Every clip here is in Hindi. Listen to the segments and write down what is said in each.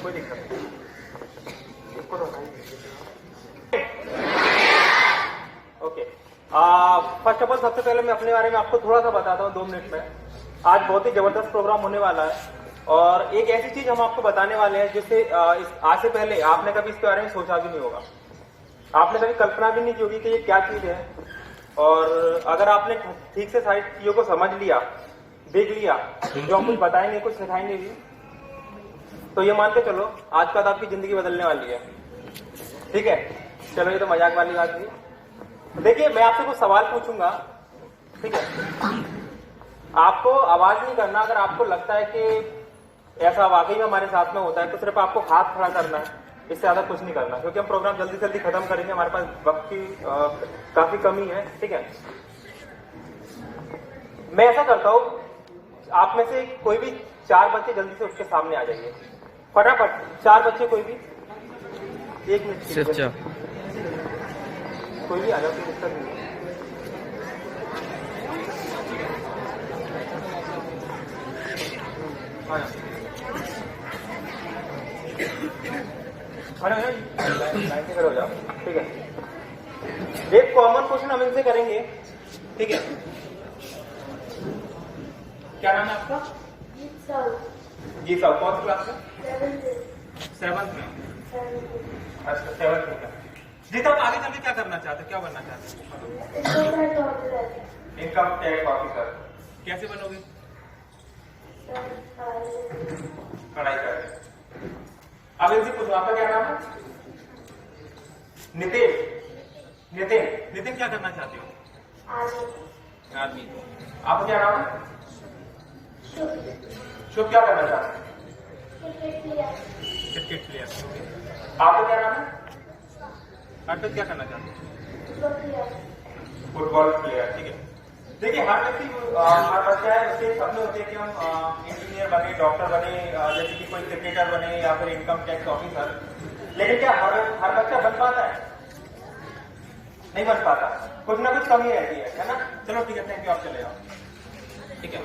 कोई दिक्कत नहीं, इसको तो ओके। फर्स्ट ऑफ ऑल सबसे पहले मैं अपने बारे में आपको थोड़ा सा बताता हूँ 2 मिनट में। आज बहुत ही जबरदस्त प्रोग्राम होने वाला है और एक ऐसी चीज हम आपको बताने वाले हैं जिससे आज से पहले आपने कभी इसके बारे में सोचा भी नहीं होगा, आपने कभी कल्पना भी नहीं की होगी कि ये क्या चीज है। और अगर आपने ठीक से सारी चीजों को समझ लिया, देख लिया, जो हम कुछ बताएंगे कुछ सिखाएंगे भी, तो ये मान के चलो आज के बाद आपकी जिंदगी बदलने वाली है। ठीक है, चलो ये तो मजाक वाली बात थी। देखिए मैं आपसे कुछ सवाल पूछूंगा, ठीक है, आपको आवाज नहीं करना। अगर आपको लगता है कि ऐसा वाकई में हमारे साथ में होता है तो सिर्फ आपको हाथ खड़ा करना है, इससे ज्यादा कुछ नहीं करना, क्योंकि हम प्रोग्राम जल्दी जल्दी खत्म करेंगे, हमारे पास वक्त की काफी कमी है। ठीक है, मैं ऐसा करता हूं, आप में से कोई भी 4 बच्चे जल्दी से उसके सामने आ जाइए, फटाफट 4 बच्चे, कोई भी 1 मिनट, कोई भी आ जाओ, कोई दिक्कत नहीं है। लाइन हो जाओ, ठीक है। एक कॉमन क्वेश्चन हम इनसे करेंगे, ठीक है। क्या नाम है आपका? जी साहब, कौन सी क्लास में? 7th में। अच्छा 7th में। जी साहब, आगे चल के क्या करना चाहते, क्या बनना चाहते? Income tax officer. कैसे बनोगे? पढ़ाई कर। अब इनसे पूछो, आपका क्या नाम है? नितिन। नितिन, नितिन क्या करना चाहते हो? आर्मी। आपका क्या नाम है? शुभ, क्या करना चाहते हैं? Cricket player. आपका क्या नाम है? अर्पित, क्या करना चाहते हैं? Football player. ठीक है, देखिए हर व्यक्ति, हर बच्चा है, उसके सपने होते हैं कि हम इंजीनियर बने, डॉक्टर बने, जैसे कि कोई क्रिकेटर बने या फिर इनकम टैक्स ऑफिसर। लेकिन क्या हर बच्चा बन पाता है? नहीं बन पाता, कुछ ना कुछ कमी रहती है ना। चलो ठीक है, थैंक यू, आप चले जाओ। ठीक है,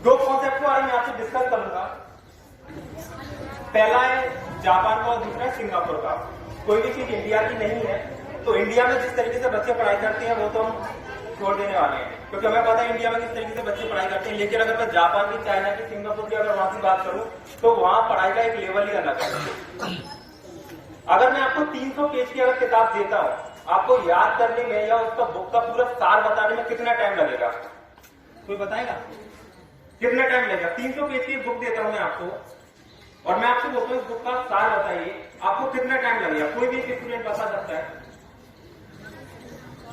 2 कॉन्सेप्ट के बारे में आपसे डिस्कस करूंगा। पहला है जापान का और दूसरा है सिंगापुर का। कोई भी चीज इंडिया की नहीं है, तो इंडिया में जिस तरीके से बच्चे पढ़ाई करते हैं वो तो हम छोड़ देने वाले हैं, क्योंकि हमें पता है इंडिया में किस तरीके से बच्चे पढ़ाई करते हैं। लेकिन अगर मैं जापान की, चाइना की, सिंगापुर की अगर वहां की बात करूं तो वहां पढ़ाई का एक लेवल ही अलग है। अगर मैं आपको 300 पेज की अगर किताब देता हूं, आपको याद करने में या उसका बुक का पूरा सार बताने में कितना टाइम लगेगा? कोई बताएगा कितना टाइम लगेगा? 300 पेज की बुक देता हूं मैं आपको और मैं आपसे बोलता हूं इस बुक का सार बताइए, आपको कितना टाइम लगेगा? कोई भी स्टूडेंट बता सकता है?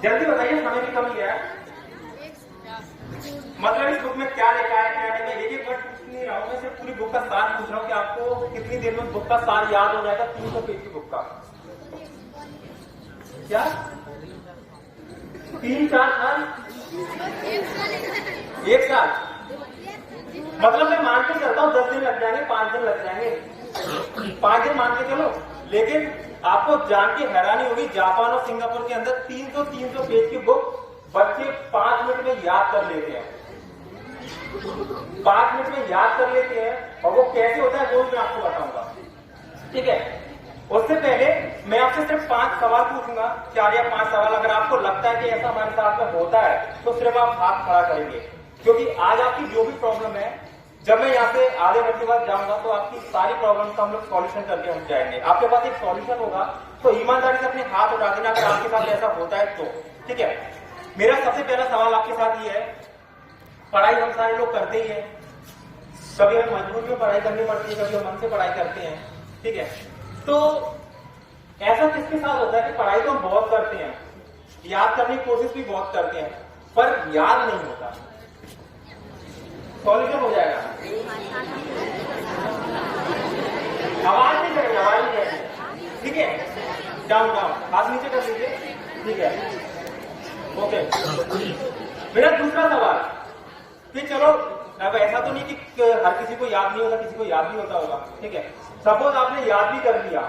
जल्दी बताइए, समय की कमी है। मतलब इस बुक में क्या लिखा है, क्या नहीं, मैं एक वर्ड पूछ नहीं रहा हूं, मैं सिर्फ पूरी बुक का सार पूछ रहा हूं कि आपको कितनी देर में बुक का सार याद हो जाएगा 300 पेज की बुक का? क्या 3-4 साल? 1 साल? मतलब मैं मान के चलता हूं 10 दिन लग जाएंगे, 5 दिन लग जाएंगे, 5 दिन मान के चलो। लेकिन आपको जान के हैरानी होगी, जापान और सिंगापुर के अंदर 300 पेज की बुक बच्चे 5 मिनट में याद कर लेते हैं। 5 मिनट में याद कर लेते हैं, और वो कैसे होता है वो मैं आपको बताऊंगा। ठीक है, उससे पहले मैं आपसे सिर्फ 5 सवाल पूछूंगा, 4 या 5 सवाल। अगर आपको लगता है कि ऐसा हमारे साथ में होता है तो सिर्फ आप हाथ खड़ा करेंगे, क्योंकि आज आपकी जो भी प्रॉब्लम है, जब मैं यहाँ से आधे घंटे बाद जाऊंगा तो आपकी सारी प्रॉब्लम का हम लोग सॉल्यूशन करके हम जाएंगे। आपके पास एक सॉल्यूशन होगा, तो ईमानदारी से अपने हाथ उठा देना अगर आपके साथ ऐसा होता है तो। ठीक है, मेरा सबसे पहला सवाल आपके साथ ये है, पढ़ाई हम सारे लोग करते ही है, कभी हमें मजबूरी में पढ़ाई करनी पड़ती है, कभी हम मन से पढ़ाई करते हैं। ठीक है, तो ऐसा किसके साथ होता है कि पढ़ाई तो हम बहुत करते हैं, याद करने की कोशिश भी बहुत करते हैं, पर याद नहीं होता? सॉल्यूशन हो जाएगा। आवाज नहीं करेंगे, आवाज नहीं करेंगे। ठीक है, डाउन डाउन, हाथ नीचे कर लीजिए। ठीक है, ओके। मेरा दूसरा सवाल कि चलो अब ऐसा तो नहीं कि हर किसी को याद नहीं होता, किसी को याद नहीं होता होगा। ठीक है, सपोज आपने याद भी कर लिया,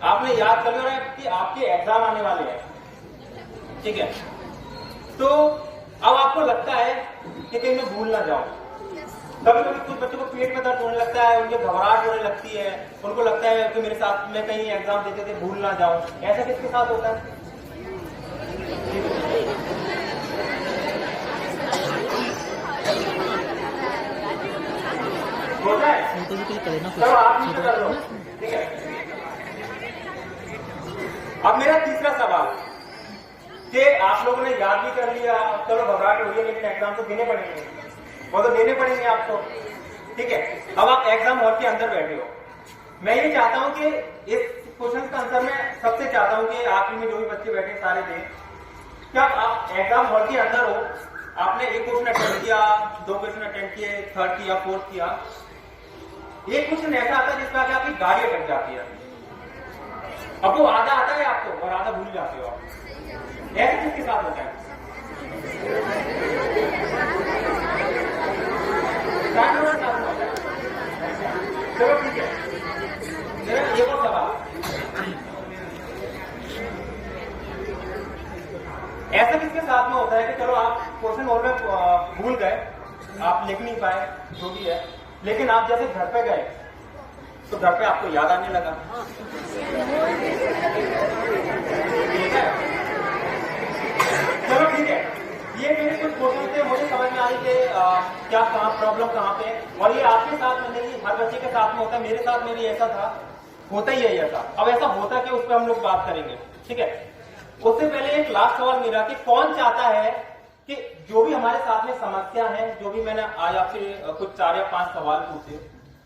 आपने याद कर लिया कि आपके एग्जाम आने वाले हैं। ठीक है, तो अब आपको लगता है कि कहीं मैं भूल ना जाऊं, कभी कभी कुछ बच्चों को पेट में दर्द होने लगता है, उनकी घबराहट होने लगती है, उनको लगता है कि मेरे साथ में कहीं एग्जाम देते थे भूल ना जाऊं। ऐसा किसके साथ होता है? होता है? चलो आप नीचे कर लो, ठीक है। अब मेरा तीसरा सवाल कि आप लोगों ने याद भी कर लिया, चलो घबराहट हो रही है लेकिन एग्जाम तो देने पड़ेंगे, वो तो देने पड़ेंगे आपको, ठीक है। अब आप एग्जाम हॉल के अंदर बैठे हो, मैं ये चाहता हूं कि इस क्वेश्चन का आंसर मैं सबसे चाहता हूं कि आखिरी में जो भी बच्चे बैठे सारे दें। क्या आप एग्जाम हॉल के अंदर हो, आपने एक क्वेश्चन अटेंड किया, 2 क्वेश्चन अटेंड किए, थर्ड किया, फोर्थ किया, एक क्वेश्चन ऐसा आता है जिसमें आपकी गाड़ी अटक जाती है, अब वो आधा आता है आपको और आधा भूल जाते हो आप। ऐसे किसके साथ होता है? चलो ठीक है, मेरा एक और सवाल, ऐसा किसके साथ में होता है कि चलो आप क्वेश्चन और में भूल गए, आप लिख नहीं पाए, जो भी है, लेकिन आप जैसे घर पे गए तो घर पे आपको याद आने लगा, ठीक है? चलो ठीक है, ये मेरे कुछ क्वेश्चन थे, मुझे समझ में आई कि क्या कहाँ प्रॉब्लम कहाँ पे, और ये आपके साथ में नहीं, हर बच्चे के साथ में होता है, मेरे साथ में भी ऐसा था, होता ही है ऐसा। अब ऐसा होता कि उस पर हम लोग बात करेंगे, ठीक है। उससे पहले एक लास्ट सवाल मेरा कि कौन चाहता है कि जो भी हमारे साथ में समस्या है, जो भी मैंने आज आपसे कुछ 4 या 5 सवाल पूछे,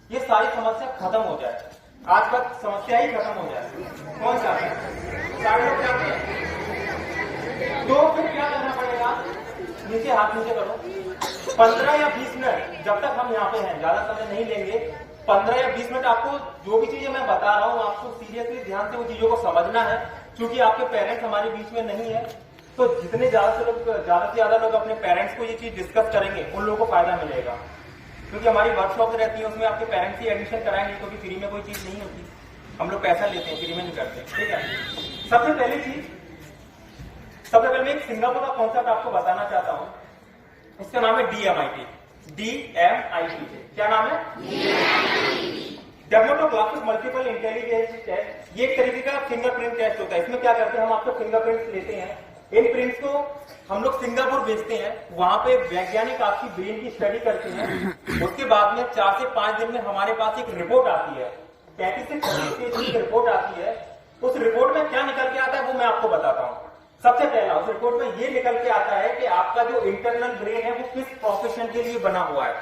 ये सारी समस्या खत्म हो जाए, आज तक समस्या ही खत्म हो जाए, कौन चाहता है? सारे लोग चाहते हैं। तो फिर क्या करना पड़ेगा? नीचे हाथ नीचे करो, 15 या 20 मिनट जब तक हम यहाँ पे हैं, ज्यादा समय नहीं लेंगे, 15 या 20 मिनट आपको जो भी चीजें मैं बता रहा हूँ आपको सीरियसली ध्यान से वो चीजों को समझना है, क्योंकि आपके पेरेंट्स हमारे बीच में नहीं है, तो जितने ज्यादा से ज्यादा लोग अपने पेरेंट्स को ये चीज डिस्कस करेंगे उन लोगों को फायदा मिलेगा, क्योंकि हमारी वर्कशॉप रहती है उसमें आपके पेरेंट्स ही एडमिशन कराएंगे, क्योंकि फ्री में कोई चीज नहीं होती, हम लोग पैसा लेते हैं, फ्री में नहीं करते, ठीक है। सबसे पहले मैं एक सिंगापुर का कॉन्सेप्ट आपको बताना चाहता हूं, इसका नाम है DMIT। क्या नाम है? डेमोटोग्राफिक मल्टीपल इंटेलिजेंस टेस्ट। ये एक तरीके का फिंगरप्रिंट टेस्ट होता है। इसमें क्या करते हैं, हम आपको फिंगरप्रिंट्स लेते हैं, इन प्रिंट्स को हम लोग सिंगापुर भेजते हैं, वहां पे वैज्ञानिक आपकी ब्रेन की स्टडी करते हैं, उसके बाद में 4 से 5 दिन में हमारे पास एक रिपोर्ट आती है, 35 से 40 पेज की रिपोर्ट आती है। उस रिपोर्ट में क्या निकल के आता है वो मैं आपको बताता हूँ। सबसे पहला उस रिपोर्ट में ये निकल के आता है कि आपका जो इंटरनल ब्रेन है वो किस प्रोफेशन के लिए बना हुआ है।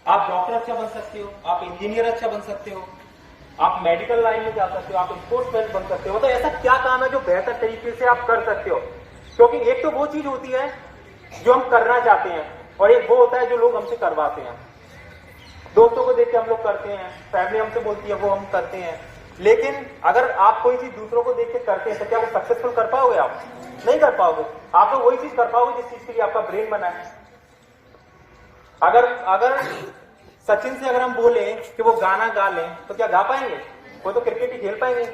आप डॉक्टर अच्छा बन सकते हो, आप इंजीनियर अच्छा बन सकते हो, आप मेडिकल लाइन में जा सकते हो, आप स्पोर्ट्स मैन बन सकते हो। तो ऐसा क्या काम है जो बेहतर तरीके से आप कर सकते हो, क्योंकि एक तो वो चीज होती है जो हम करना चाहते हैं और एक वो होता है जो लोग हमसे करवाते हैं। दोस्तों को देख के हम लोग करते हैं, फैमिली हमसे बोलती है वो हम करते हैं, लेकिन अगर आप कोई चीज दूसरों को देख के करते हैं तो क्या वो सक्सेसफुल कर पाओगे? आप नहीं कर पाओगे। आप तो वही चीज कर पाओगे जिस चीज के लिए आपका ब्रेन बना है। अगर सचिन से अगर हम बोले कि वो गाना गा लें तो क्या गा पाएंगे? वो तो क्रिकेट ही खेल पाएंगे।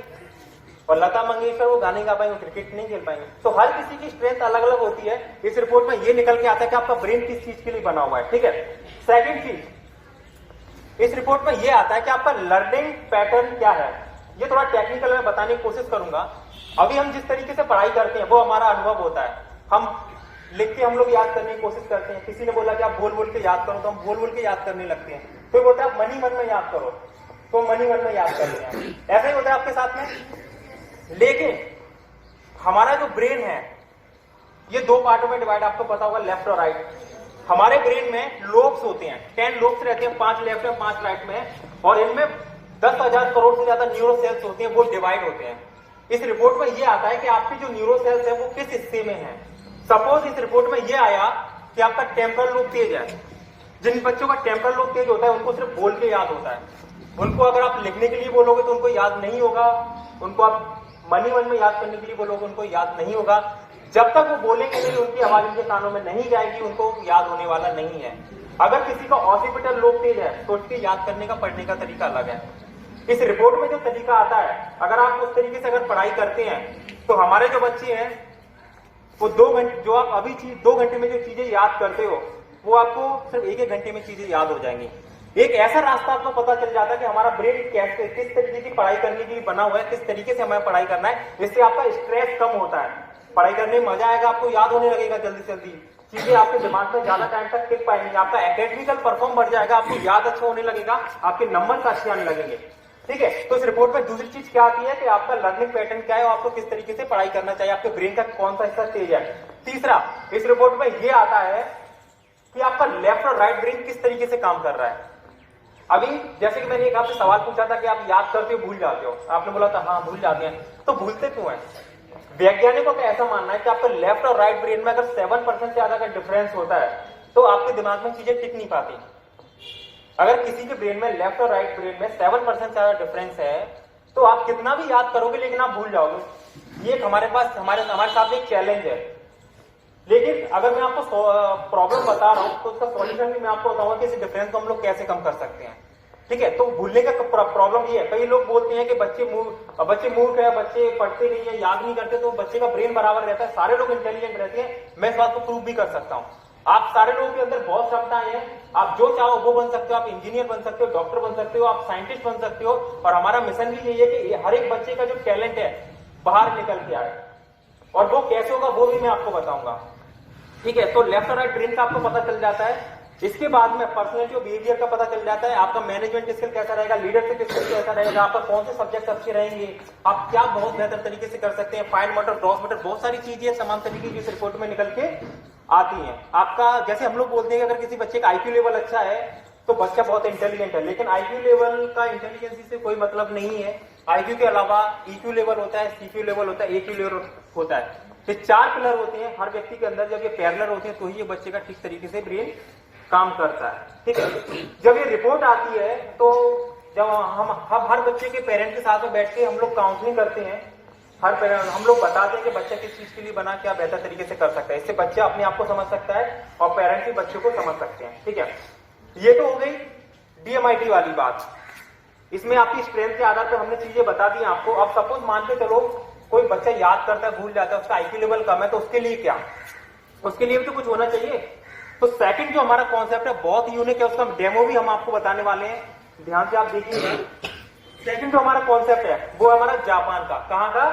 और लता मंगेशकर वो गाने गा पाएंगे, क्रिकेट नहीं खेल पाएंगे। तो हर किसी की स्ट्रेंथ अलग अलग होती है। इस रिपोर्ट में ये निकल के आता है कि आपका ब्रेन किस चीज के लिए बना हुआ है, ठीक है। सेकंड चीज, इस रिपोर्ट में ये आता है कि आपका लर्निंग पैटर्न क्या है। ये थोड़ा टेक्निकल मैं बताने की कोशिश करूंगा। अभी हम जिस तरीके से पढ़ाई करते हैं वो हमारा अनुभव होता है। हम लिख के हम लोग याद करने की कोशिश करते हैं। किसी ने बोला कि आप बोल बोल के याद करो, तो हम बोल बोल के याद करने लगते हैं। कोई बोलता है आप मन ही मन में याद करो, तो मन ही मन में याद करते हैं। ऐसा ही होता है आपके साथ में। लेकिन हमारा जो ब्रेन है ये 2 पार्टों में डिवाइड, आपको पता होगा, लेफ्ट और राइट। हमारे ब्रेन में लोब्स होते हैं, 10 लोब्स रहते हैं, 5 लेफ्ट और 5 राइट में, और इनमें 10,000 करोड़ से ज्यादा न्यूरो सेल्स होते हैं, वो डिवाइड होते हैं। इस रिपोर्ट में ये आता है कि आपकी जो न्यूरो सेल्स है वो किस हिस्से में है। सपोज इस रिपोर्ट में ये आया कि आपका टेम्परल लोब तेज है। जिन बच्चों का टेम्परल लोब तेज होता है उनको सिर्फ बोल के याद होता है। उनको अगर आप लिखने के लिए बोलोगे तो उनको याद नहीं होगा। उनको आप मन ही मन में याद करने के लिए बोलोगे उनको याद नहीं होगा। जब तक वो बोलेंगे नहीं, उनकी आवाज उनके कानों में नहीं जाएगी, उनको याद होने वाला नहीं है। अगर किसी का ऑसिपिटल लोब तेज है तो उसके याद करने का, पढ़ने का तरीका अलग है। इस रिपोर्ट में जो तरीका आता है, अगर आप उस तरीके से अगर पढ़ाई करते हैं तो हमारे जो बच्चे हैं वो 2 घंटे, जो आप अभी 2 घंटे में जो चीजें याद करते हो वो आपको सिर्फ 1-1 घंटे में चीजें याद हो जाएंगी। एक ऐसा रास्ता आपको पता चल जाता है कि हमारा ब्रेन कैसे, किस तरीके की पढ़ाई करने के लिए बना हुआ है, किस तरीके से हमें पढ़ाई करना है। इससे आपका स्ट्रेस कम होता है, पढ़ाई करने में मजा आएगा, आपको याद होने लगेगा जल्दी से जल्दी, चीजें आपके दिमाग में ज्यादा टाइम तक टिक पाएंगी, आपका एकेडमिकल परफॉर्म बढ़ जाएगा, आपको याद अच्छा होने लगेगा, आपके नंबर अच्छे आने लगेंगे। ठीक है, तो इस रिपोर्ट में दूसरी चीज क्या आती है कि आपका लर्निंग पैटर्न क्या है और आपको किस तरीके से पढ़ाई करना चाहिए, आपके ब्रेन का कौन सा हिस्सा तेज है। तीसरा इस रिपोर्ट में यह आता है कि आपका लेफ्ट और राइट ब्रेन किस तरीके से काम कर रहा है। अभी जैसे कि मैंने एक आपसे सवाल पूछा था कि आप याद करते हो भूल जाते हो, आपने बोला था हाँ भूल जाते हैं, तो भूलते क्यों हैं? वैज्ञानिकों का ऐसा मानना है कि आपका लेफ्ट और राइट ब्रेन में अगर 7% से ज्यादा का डिफरेंस होता है तो आपके दिमाग में चीजें टिक नहीं पाती। अगर किसी के ब्रेन में, लेफ्ट और राइट ब्रेन में 7% से ज्यादा डिफरेंस है तो आप कितना भी याद करोगे लेकिन आप भूल जाओगे। ये हमारे साथ एक चैलेंज है। लेकिन अगर मैं आपको प्रॉब्लम बता रहा हूं तो उसका सॉल्यूशन भी मैं आपको बताऊंगा कि इस डिफरेंस को हम लोग कैसे कम कर सकते हैं। ठीक है, तो भूलने का प्रॉब्लम ये है, कई लोग बोलते हैं कि बच्चे मूर्ख है, बच्चे पढ़ते नहीं है, याद नहीं करते, तो बच्चे का ब्रेन बराबर रहता है, सारे लोग इंटेलिजेंट रहते हैं। मैं इस बात को प्रूव भी कर सकता हूं। आप सारे लोगों के अंदर बहुत क्षमताएं हैं, आप जो चाहो वो बन सकते हो, आप इंजीनियर बन सकते हो, डॉक्टर बन सकते हो, आप साइंटिस्ट बन सकते हो। और हमारा मिशन भी यही है कि हर एक बच्चे का जो टैलेंट है बाहर निकल के आए, और वो कैसे होगा वो भी मैं आपको बताऊंगा। ठीक है, तो लेफ्ट और राइट ब्रेन का आपको पता चल जाता है। इसके बाद में पर्सनैलिटी और बिहेवियर का पता चल जाता है, आपका मैनेजमेंट स्किल कैसा रहेगा, लीडरशिप स्किल कैसा रहेगा, आपका कौन से सब्जेक्ट अच्छे रहेंगे, आप क्या बहुत बेहतर तरीके से कर सकते हैं, फाइन मोटर, ग्रॉस मोटर, बहुत सारी चीजें समान तरीके की इस रिपोर्ट में निकल के आती हैं। आपका जैसे हम लोग बोलते हैं कि अगर किसी बच्चे का आईक्यू लेवल अच्छा है तो बच्चा बहुत इंटेलिजेंट है, लेकिन आईक्यू लेवल का इंटेलिजेंसी से कोई मतलब नहीं है। आईक्यू के अलावा ईक्यू लेवल होता है, सीक्यू लेवल होता है, एक्यू लेवल होता है। ये 4 पिलर होते हैं हर व्यक्ति के अंदर। जब ये पैरेलल होते हैं तो ही ये बच्चे का ठीक तरीके से ब्रेन काम करता है। ठीक है, जब ये रिपोर्ट आती है तो जब हम हर बच्चे के पेरेंट के साथ में बैठ के हम लोग काउंसलिंग करते हैं, हर पेरेंट हम लोग बताते हैं कि बच्चा किस चीज के लिए बना, क्या बेहतर तरीके से कर सकता है। इससे बच्चा अपने आप को समझ सकता है और पेरेंट्स भी बच्चों को समझ सकते हैं। ठीक है, ये तो हो गई DMIT वाली बात। इसमें आपकी स्ट्रेंथ के आधार पर हमने चीजें बता दी आपको। अब सपोज मान के चलो कोई बच्चा याद करता है, भूल जाता है, उसका आईक्यू लेवल कम है, तो उसके लिए क्या? उसके लिए भी तो कुछ होना चाहिए। तो सेकंड जो हमारा कॉन्सेप्ट है बहुत यूनिक है, उसका डेमो भी हम आपको बताने वाले हैं, ध्यान से आप देखिए। सेकंड जो हमारा कॉन्सेप्ट है वो है हमारा जापान का। कहां का?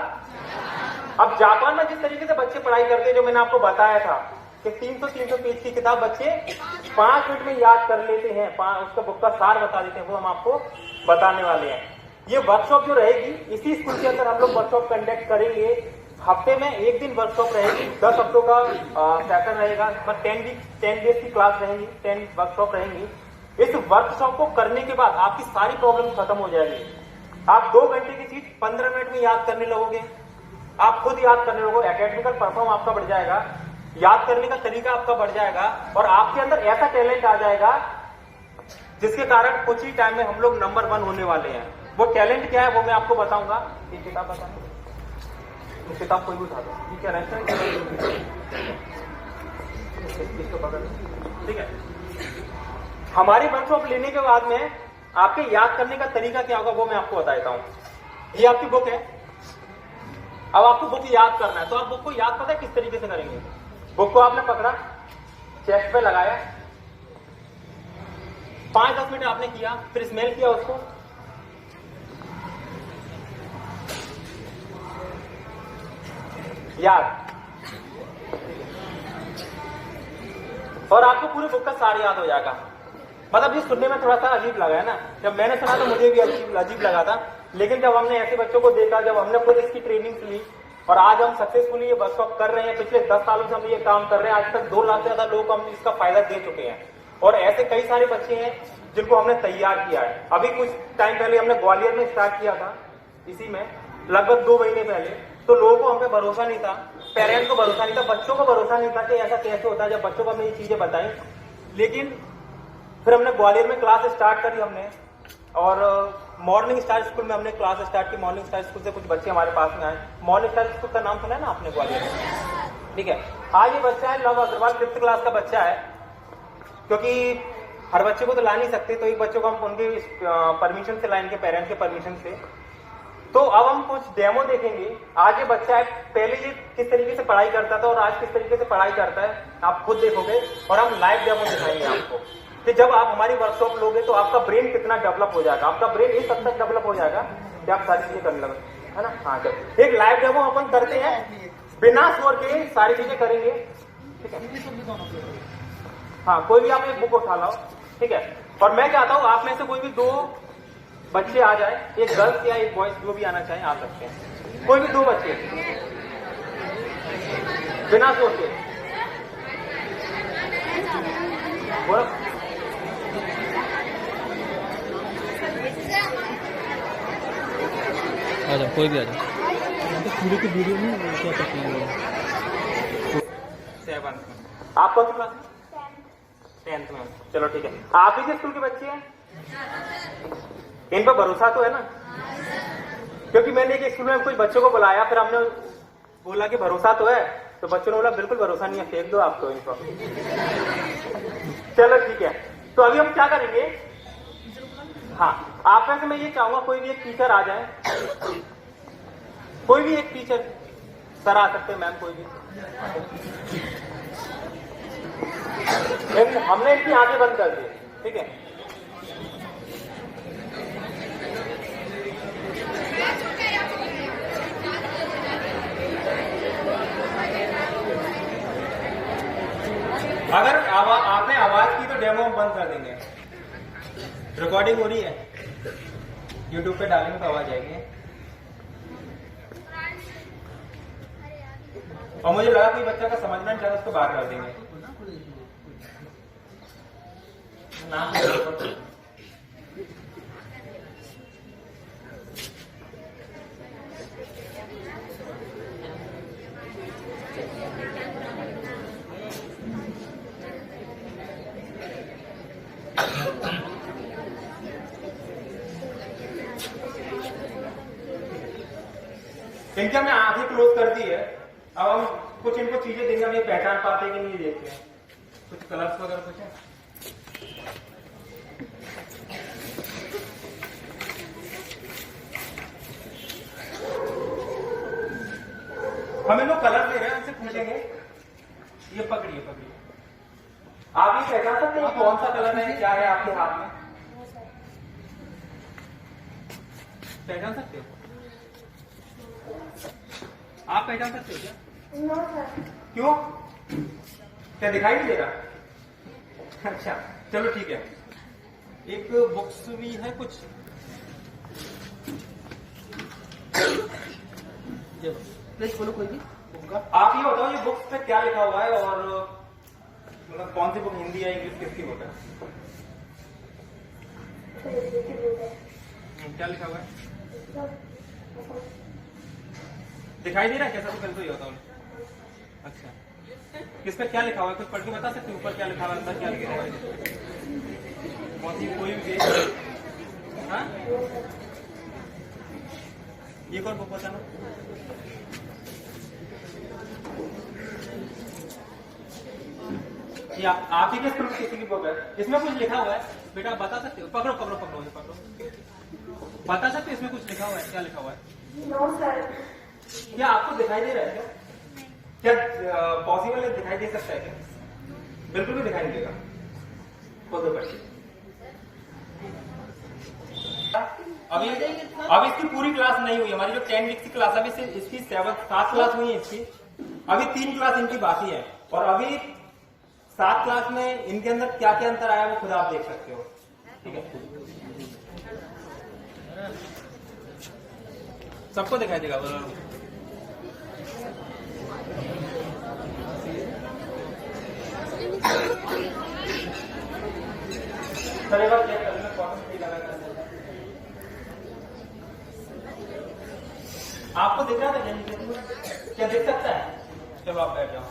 अब जापान में जिस तरीके से बच्चे पढ़ाई करते हैं, जो मैंने आपको बताया था कि 300 पेज की किताब बच्चे 5 मिनट में याद कर लेते हैं, उसका बुक का सार बता देते हैं, वो हम आपको बताने वाले हैं। ये वर्कशॉप जो रहेगी इसी स्कूल के अंदर हम लोग वर्कशॉप कंडक्ट करेंगे। हफ्ते में 1 दिन वर्कशॉप रहेगी, 10 हफ्तों का सेशन रहेगा, 10 डेज की क्लास रहेगी, 10 वर्कशॉप रहेंगी। इस वर्कशॉप को करने के बाद आपकी सारी प्रॉब्लम खत्म हो जाएगी। आप 2 घंटे की चीज 15 मिनट में याद करने लगोगे, आप खुद याद करने लगोगे, एकेडमिकल परफॉर्म आपका बढ़ जाएगा, याद करने का तरीका आपका बढ़ जाएगा, और आपके अंदर ऐसा टैलेंट आ जाएगा जिसके कारण कुछ ही टाइम में हम लोग नंबर 1 होने वाले हैं। वो टैलेंट क्या है वो मैं आपको बताऊंगा। ये किताब बताऊंगा, किताब कोई भी उठा दो, ठीक है? ठीक है, हमारी वर्कशॉप लेने के बाद में आपके याद करने का तरीका क्या होगा वो मैं आपको बता देता हूं। ये आपकी बुक है, अब आपको बुक याद करना है, तो आप बुक को याद पता है किस तरीके से करेंगे? बुक को आपने पकड़ा, चेस्ट पे लगाया, 5-10 मिनट आपने किया, फिर स्मेल किया उसको, याद, और आपको पूरे बुक का सार याद हो जाएगा। मतलब ये सुनने में थोड़ा सा अजीब लगा है ना, जब मैंने सुना तो मुझे भी अजीब लगा था, लेकिन जब हमने ऐसे बच्चों को देखा, जब हमने खुद इसकी ट्रेनिंग ली और आज हम सक्सेसफुली ये वर्कशॉप कर रहे हैं, पिछले 10 सालों से हम ये काम कर रहे हैं, आज तक 2 लाख से ज्यादा लोगों को हम इसका फायदा दे चुके हैं। और ऐसे कई सारे बच्चे हैं जिनको हमने तैयार किया है। अभी कुछ टाइम पहले हमने ग्वालियर में स्टार्ट किया था, इसी में लगभग 2 महीने पहले, तो लोगों को हम पे भरोसा नहीं था, पेरेंट्स को भरोसा नहीं था, बच्चों को भरोसा नहीं था कि ऐसा कैसे होता है। जब बच्चों को हमने ये चीजें बताई, लेकिन फिर हमने ग्वालियर में क्लास स्टार्ट करी हमने, और मॉर्निंग स्टार स्कूल में हमने क्लास स्टार्ट की। मॉर्निंग स्टार स्कूल से कुछ बच्चे हमारे पास में आए। मॉर्निंग स्टार स्कूल का नाम सुना है ना आपने ग्वालियर में? ठीक है, आज ये बच्चा है लव अग्रवाल, 5th क्लास का बच्चा है। क्योंकि हर बच्चे को तो ला नहीं सकते, तो एक बच्चों को हम उनके परमिशन से लाए, इनके पेरेंट्स के परमिशन से। तो अब हम कुछ डेमो देखेंगे। आज ये बच्चा है, पहले ये किस तरीके से पढ़ाई करता था और आज किस तरीके से पढ़ाई करता है आप खुद देखोगे, और हम लाइव डेमो दिखाएंगे आपको कि जब आप हमारी वर्कशॉप लोगे तो आपका ब्रेन कितना डेवलप हो जाएगा। आपका ब्रेन इस हद तक डेवलप हो जाएगा कि आप सारी चीजें करने लगे, है ना। हाँ, जब एक लाइव डेमो अपन करते हैं, बिना शोर के सारी चीजें करेंगे, ठीक है। हाँ, कोई भी आप एक बुक उठा लाओ, ठीक है। और मैं चाहता हूं आप में से कोई भी 2 बच्चे आ जाए, एक गर्ल्स या एक बॉयज, जो भी आना चाहे आ सकते हैं। कोई भी 2 बच्चे बिना शोर के। आजा, कोई भी आ जाए। पूरे की वीडियो में क्या करते हैं? 7 आप कौन सी क्लास में? 10th में। चलो ठीक है। आप ही के स्कूल के बच्चे हैं? इन पर भरोसा तो है ना? क्योंकि मैंने एक स्कूल में कुछ बच्चों को बुलाया, फिर हमने बोला कि भरोसा तो है, तो बच्चों ने बोला बिल्कुल भरोसा नहीं है, फेंक दो आप तो इनको। चलो ठीक है। तो अभी हम क्या करेंगे, हाँ, आप में से मैं ये चाहूंगा कोई भी एक टीचर आ जाए, कोई भी एक टीचर, सर आ सकते हैं, मैम, कोई भी। हमने इनकी आंखें बंद कर दी, ठीक है। अगर आपने आवाज की तो डेमो हम बंद कर देंगे। रिकॉर्डिंग हो रही है, यूट्यूब पे डालेंगे तो आवाज आएगी। और मुझे लगा कि बच्चा का समझना नहीं चाहता, उसको बाहर कर देंगे। इनकी हमने आंखें क्लोज कर दी है। अब हम कुछ इनको चीजें देंगे, हम ये पहचान पाते हैं कि नहीं देखते हैं। कुछ कलर्स वगैरह कुछ है। हम इनको कलर दे रहे हैं, हमसे पूछेंगे ये पकड़िए, आप ये पहचान सकते हैं कौन सा कलर है, क्या है आपके हाथ में? पहचान सकते हो? आप पहचान सकते हो क्या? No sir. क्यों? क्या दिखाई नहीं दे रहा? अच्छा, चलो ठीक है। एक बुक्स भी है कुछ, प्लीज बोलो कोई भी बुक का। आप ये बताओ ये बुक्स पे क्या लिखा हुआ है, और मतलब कौन सी बुक, हिंदी या इंग्लिश, किसकी बुक है? क्या लिखा हुआ है? दिखाई दे रहा है? कैसा तो कर दो, ये बताओ। अच्छा, किस पे क्या लिखा हुआ है? कुछ पढ़ के बता सकते हो? ऊपर क्या लिखा हुआ है, अंदर क्या लिखा हुआ है? कौन सी, कोई भी पेज? हाँ, ये कौन बुक बताना? ये आप ही के स्कूल किसी की बुक है? इसमें कुछ लिखा हुआ है बेटा, आप बता सकते हो? पकड़ो पकड़ो पकड़ो पकड़ो, बता सकते हो इसमें कुछ लिखा हुआ है? क्या लिखा हुआ है? No sir. क्या आपको दिखाई दे रहा है क्या? पॉसिबल है, दिखाई दे सकता है क्या? बिल्कुल भी दिखाई नहीं देगा। अभी इसकी पूरी क्लास नहीं हुई। हमारी जो 10 वीक की क्लास है, अभी इसकी 7 क्लास हुई है इसकी। अभी 3 क्लास इनकी बाकी है, और अभी 7 क्लास में इनके अंदर क्या क्या अंतर आया वो खुद आप देख सकते हो, ठीक है। सबको दिखाई देगा। सर एक बार चेक कर लेना, कॉटन फ्री लगा कर। आपको दिख रहा है क्या? दिख सकता है? चलो आप बैठ जाओ।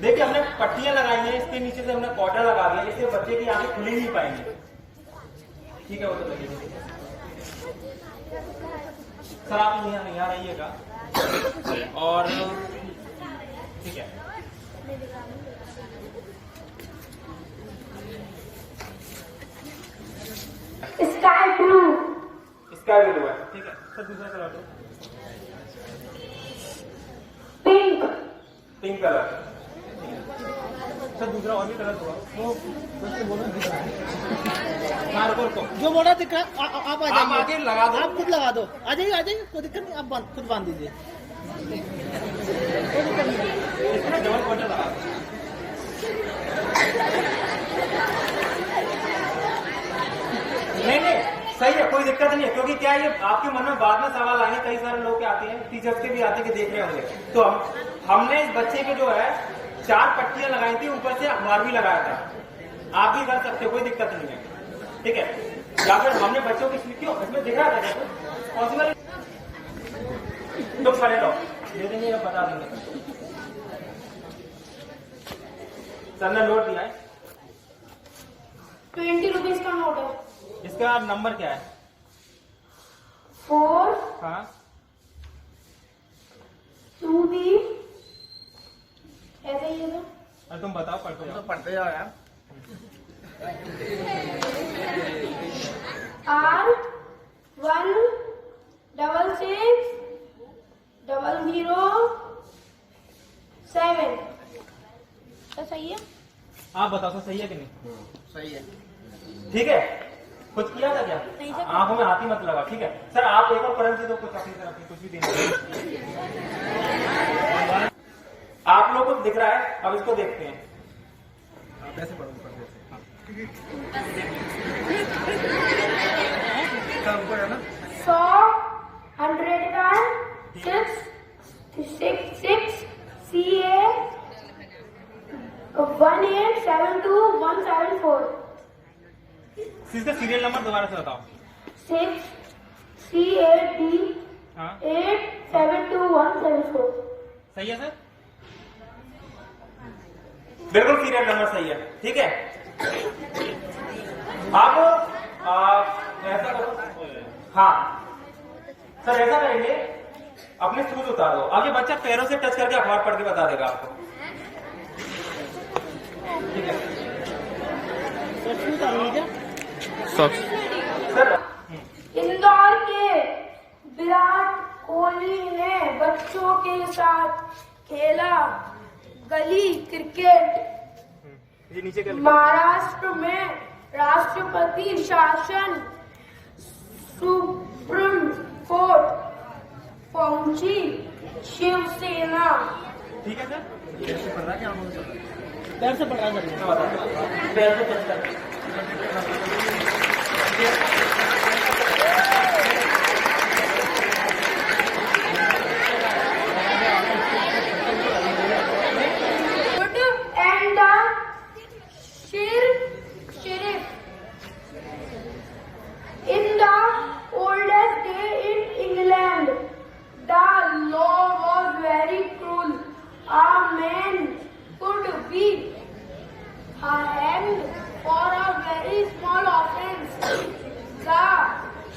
देखिए, हमने पट्टियां लगाई हैं, इसके नीचे से हमने कॉटन लगा दिया, इससे बच्चे की आंखें खुली नहीं पाएंगे, ठीक है। वो तो लगेगा। सर आप यहाँ रहिएगा, और ठीक है। Sky blue. क्या वैल्यू है? ठीक है सर, दूसरा कलर दो। Pink, pink colour. सर दूसरा और भी कलर दो। वो बस तो बोलो दिख रहा है। हाँ रुको, जो मोड़ा दिख रहा है आप आ आप जाइए, आगे लगा दो। आप खुद लगा दो, आ जाइए कोई दिक्कत नहीं, आप खुद बांध दीजिए, कोई दिक्कत नहीं। इसमें डबल बॉर्डर लगा दो। नहीं सही है, कोई दिक्कत नहीं है, क्योंकि क्या है, ये आपके मन में बाद में सवाल आएंगे, कई सारे लोग के आते हैं, टीचर्स के भी आते हैं कि देख रहे होंगे। तो हमने इस बच्चे के जो है 4 पट्टियां लगाई थी, ऊपर से अखबार भी लगाया था। आप भी कर सकते हो, कोई दिक्कत नहीं है, ठीक है। या फिर हमने बच्चों की क्यों इसमें दिख रहा था पॉसिबल, तो खड़े लो, दे देंगे या बता देंगे। सर ने नोट दिया है, 20 रुपीज का नोट है। इसका नंबर क्या है? 4 हाँ 2B, ऐसे ही है ना? और तुम बताओ, पढ़ते जाओ। पढ़ते जाओ यार। R 1 6 6 0 7। तो सही है? आप बताओ सर, सही है कि नहीं? सही है। ठीक है, कुछ किया था क्या? नहीं सर। आंखों में हाथ ही मत लगा, ठीक है सर। आप एक और पढ़ दे दो कुछ अपनी तरफ से, कुछ भी देना। आप लोगों को दिख रहा है, अब इसको देखते हैं। आप कैसे पढ़ोगे? ऊपर है ना? 100 106 6 CA 1872 174 इसका सीरियल नंबर दोबारा से बताओ। 6 CAD हाँ 872 174। सही है सर, बिल्कुल सीरियल नंबर सही है, ठीक है। आप ऐसा करो, हाँ सर ऐसा करेंगे, अपने शूज उतार दो। अब ये बच्चा पैरों से टच करके अखबार पढ़ के बता देगा आपको, ठीक है सर। इंदौर के विराट कोहली ने बच्चों के साथ खेला गली क्रिकेट। ये नीचे कर महाराष्ट्र में राष्ट्रपति शासन सुप्रीम कोर्ट पहुंची शिवसेना। ठीक है सर, पढ़ रहा है क्या? पैर से पढ़ रहा है सर। मैं बताता हूँ। पैर से टच करके। And the sheriff in the oldest day in England, the law was very cruel. A man could be hanged for a very small offense. The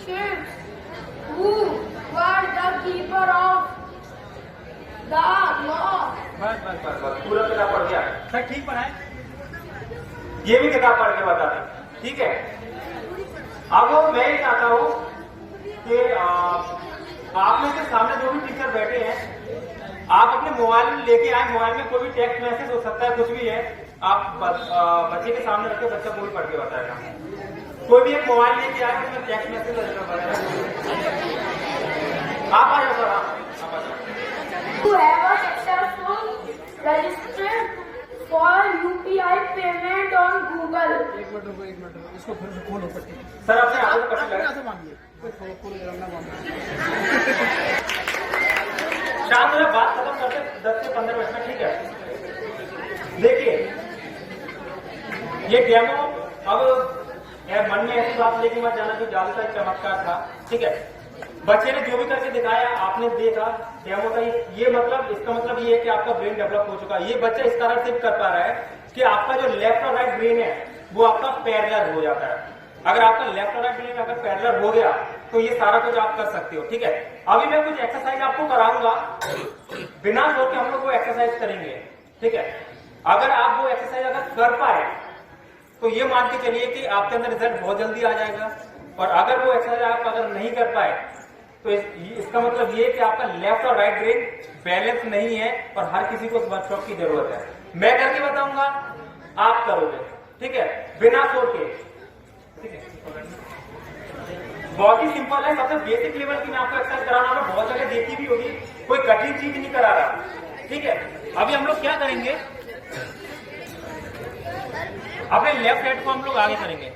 sheriff, who were the keeper of the law, बस पूरा किताब पढ़ गया सर, ठीक पढ़ा है। ये भी किताब पढ़ के बता दें, ठीक है। अब मैं ये चाहता हूँ कि आप में से सामने जो भी टीचर बैठे हैं, आप अपने मोबाइल लेके आए। मोबाइल में कोई भी टेक्स्ट मैसेज हो सकता है, कुछ भी है, आप बच्चे के सामने रखे, बच्चा बोल पढ़ के बताएगा। कोई भी एक मोबाइल लेके आए, उसमें टेक्स्ट मैसेज वगैरह। आप आ जाओ सर, आप आ जाओ। to have a successful registered for UPI payment on Google. एक मिनट रुको, इसको फिर से खोलो पट्टी। सर अपने आगे पकड़ अपने लें। हाथ से बांधिए, खोलो जरा ना बांधिए। शाम में बात खत्म करते 10 से 15 मिनट में, ठीक है। देखिए ये डेमो, अब मन में ऐसी बात लेके मत जाना कि जादू का चमत्कार था, ठीक है। बच्चे ने जो भी करके दिखाया, आपने देखा डेमो का, ये मतलब, इसका मतलब ये है कि आपका ब्रेन डेवलप हो चुका है। ये बच्चा इस तरह से कर पा रहा है कि आपका जो लेफ्ट और राइट ब्रेन है वो आपका पैरेलल हो जाता है। अगर आपका लेफ्ट और राइट ब्रेन अगर पैरेलल हो गया तो ये सारा कुछ आप कर सकते हो, ठीक है। अभी मैं कुछ एक्सरसाइज आपको कराऊंगा, बिना सो के हम लोग वो एक्सरसाइज करेंगे, ठीक है। अगर आप वो एक्सरसाइज अगर कर पाए तो ये मान के चलिए कि आपके अंदर रिजल्ट बहुत जल्दी आ जाएगा। और अगर वो एक्सरसाइज आप अगर नहीं कर पाए तो इसका मतलब ये है कि आपका लेफ्ट और राइट ब्रेन बैलेंस नहीं है और हर किसी को उस वर्कशॉप की जरूरत है। मैं करके बताऊंगा, आप करोगे, ठीक है, बिना शोर के, ठीक है। बहुत ही सिंपल है, सबसे बेसिक लेवल की मैं आपको एक्सरसाइज करा रहा हूं, बहुत जगह देखी भी होगी, कोई कठिन चीज नहीं करा रहा, ठीक है। अभी हम लोग क्या करेंगे, अपने लेफ्ट हैंड को हम लोग आगे करेंगे,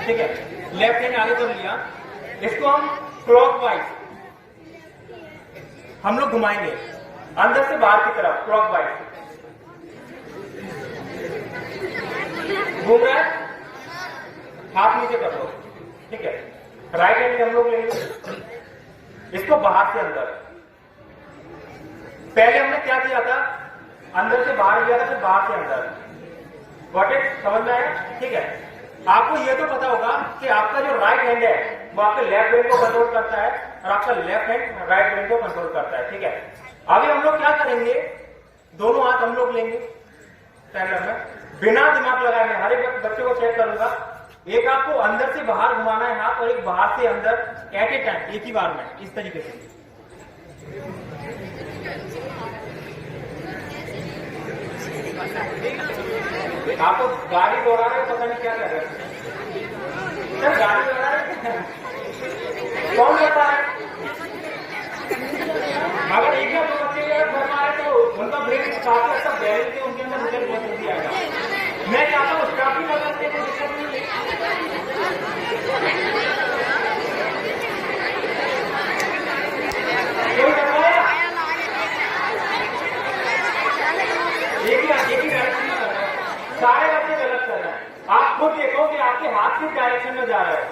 ठीक है, लेफ्ट हैंड आगे कर लिया, इसको हम क्लॉकवाइज हम लोग घुमाएंगे अंदर से बाहर की तरफ, क्लॉकवाइज घूम रहा है, हाथ नीचे कर दो, ठीक है। राइट हैंड हम लोग लेंगे, इसको बाहर से अंदर, पहले हमने क्या किया था, अंदर से बाहर लिया था, फिर बाहर से अंदर, गॉट इट, समझ में आया, ठीक है। आपको ये तो पता होगा कि आपका जो राइट हैंड है वो आपके लेफ्ट ब्रेन को कंट्रोल करता है और आपका लेफ्ट हैंड राइट ब्रेन को कंट्रोल करता है, ठीक है। अभी हम लोग क्या करेंगे, दोनों हाथ हम लोग लेंगे पैरेलल में, बिना दिमाग लगाए, मैं हर एक बच्चे को चेक करूंगा, एक आपको अंदर से बाहर घुमाना है हाथ और एक बाहर से अंदर एट ए टाइम, एक ही बार में, इस तरीके से। आपको गाड़ी दौड़ा रहे, पता नहीं क्या कर रहे हैं, सर गाड़ी दौड़ा रहे कौन करता है, अगर एक या दो बच्चे घर आ रहे तो उनका ब्रेन काफी अच्छा बैलेंस है, उनके अंदर रिजल्ट बहुत जल्दी आएगा। मैं चाहता हूँ स्टाफ भी बदलते कोई दिक्कत नहीं है, कोई करवाया एक ही डायरेक्शन में कर रहे हैं, सारे बच्चे गलत कर रहे हैं। आप खुद देखो कि आपके हाथ किस डायरेक्शन में जा रहे हैं।